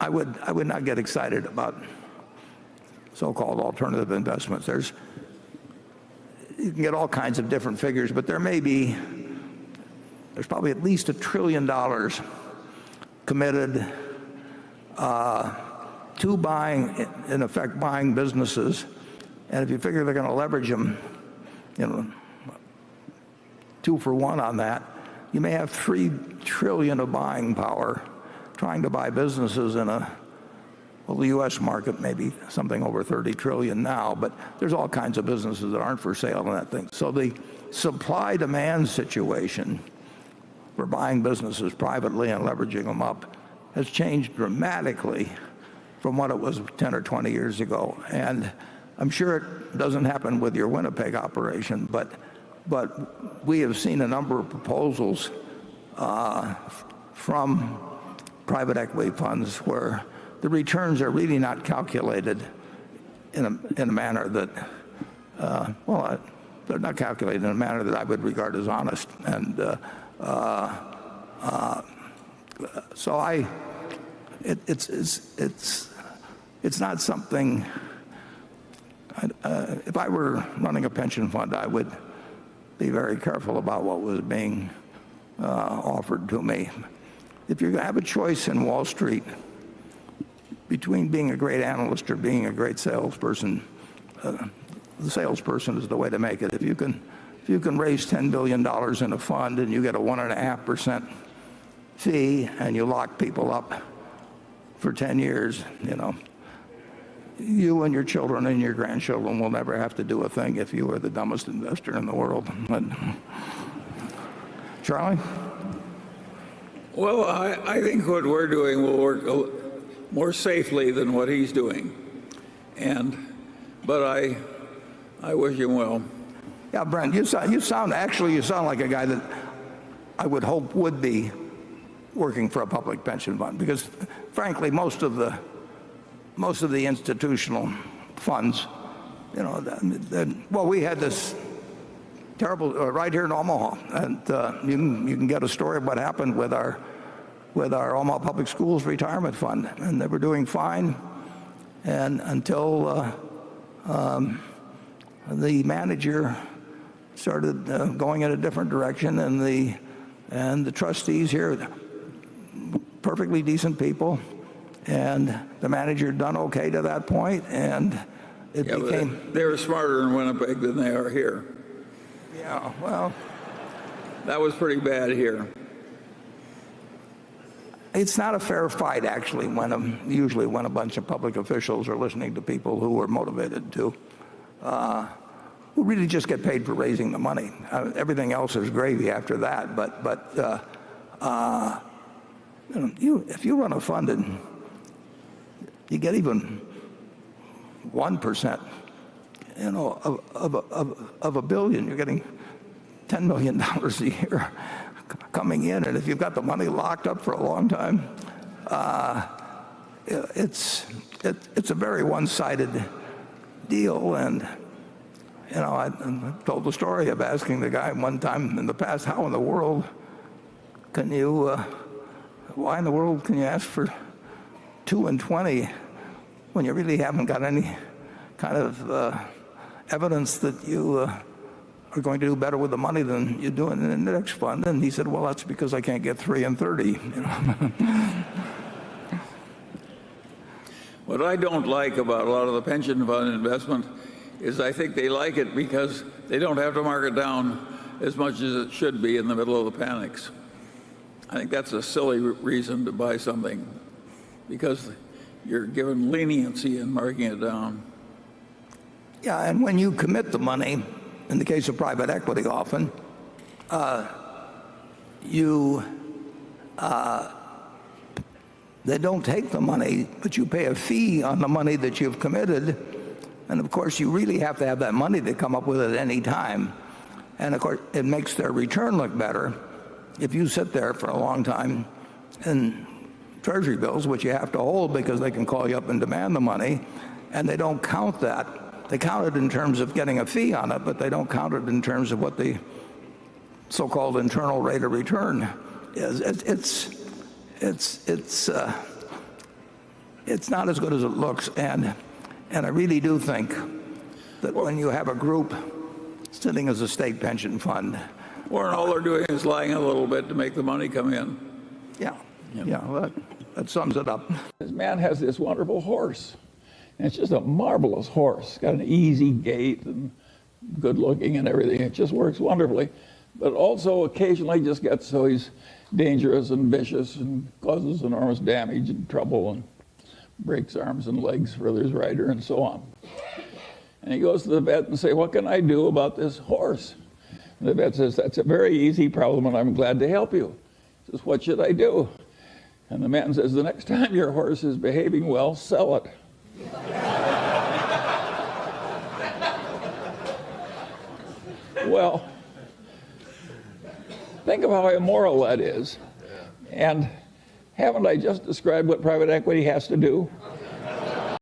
I would not get excited about so-called alternative investments. You can get all kinds of different figures, but there's probably at least $1 trillion committed to buying, in effect, buying businesses. And if you figure they're going to leverage them, 2 for 1 on that, you may have $3 trillion of buying power trying to buy businesses in the U.S. market, maybe something over 30 trillion now, but there's all kinds of businesses that aren't for sale in that thing. So the supply-demand situation for buying businesses privately and leveraging them up has changed dramatically from what it was 10 or 20 years ago. And I'm sure it doesn't happen with your Winnipeg operation, but we have seen a number of proposals from private equity funds where the returns are really not calculated in a manner that, they're not calculated in a manner that I would regard as honest. And so it's not something. If I were running a pension fund, I would be very careful about what was being offered to me. If you have a choice in Wall Street between being a great analyst or being a great salesperson, the salesperson is the way to make it. If you can raise $10 billion in a fund and you get a 1.5% fee and you lock people up for 10 years, you and your children and your grandchildren will never have to do a thing if you are the dumbest investor in the world. But, Charlie? Well, I think what we're doing will work more safely than what he's doing. But I wish him well. Yeah, Brent, you sound like a guy that I would hope would be working for a public pension fund, because frankly, most of the institutional funds, we had this terrible right here in Omaha, and you can get a story of what happened with our Omaha Public Schools retirement fund, and they were doing fine, and until the manager started going in a different direction, and the trustees here, perfectly decent people, and the manager done okay to that point, and it became. They were smarter in Winnipeg than they are here. Yeah, well, that was pretty bad here. It's not a fair fight, actually, usually when a bunch of public officials are listening to people who are motivated to, who really just get paid for raising the money. Everything else is gravy after that. But if you run a fund and you get even 1%, of $1 billion, you're getting $10 million a year coming in, and if you've got the money locked up for a long time, it's a very one-sided deal. And I told the story of asking the guy one time in the past, why in the world can you ask for 2 and 20 when you really haven't got any kind of evidence that you are going to do better with the money than you do in the index fund? And he said, well, that's because I can't get 3 and 30. What I don't like about a lot of the pension fund investment is I think they like it because they don't have to mark it down as much as it should be in the middle of the panics. I think that's a silly reason to buy something, because you're given leniency in marking it down. Yeah, and when you commit the money, in the case of private equity often, they don't take the money, but you pay a fee on the money that you've committed. And of course, you really have to have that money to come up with it at any time. And of course, it makes their return look better if you sit there for a long time in treasury bills, which you have to hold because they can call you up and demand the money, and they don't count that. They count it in terms of getting a fee on it, but they don't count it in terms of what the so-called internal rate of return is it's not as good as it looks, and I really do think that when you have a group sitting as a state pension fund, Warren, all they're doing is lying a little bit to make the money come in. well, that sums it up. This man has this wonderful horse, and it's just a marvelous horse. It's got an easy gait and good looking and everything. It just works wonderfully, but also occasionally just gets so he's dangerous and vicious and causes enormous damage and trouble and breaks arms and legs for his rider and so on. And he goes to the vet and say, "What can I do about this horse?" And the vet says, "That's a very easy problem, and I'm glad to help you." He says, "What should I do?" And the man says, "The next time your horse is behaving well, sell it." Well, think of how immoral that is. And haven't I just described what private equity has to do?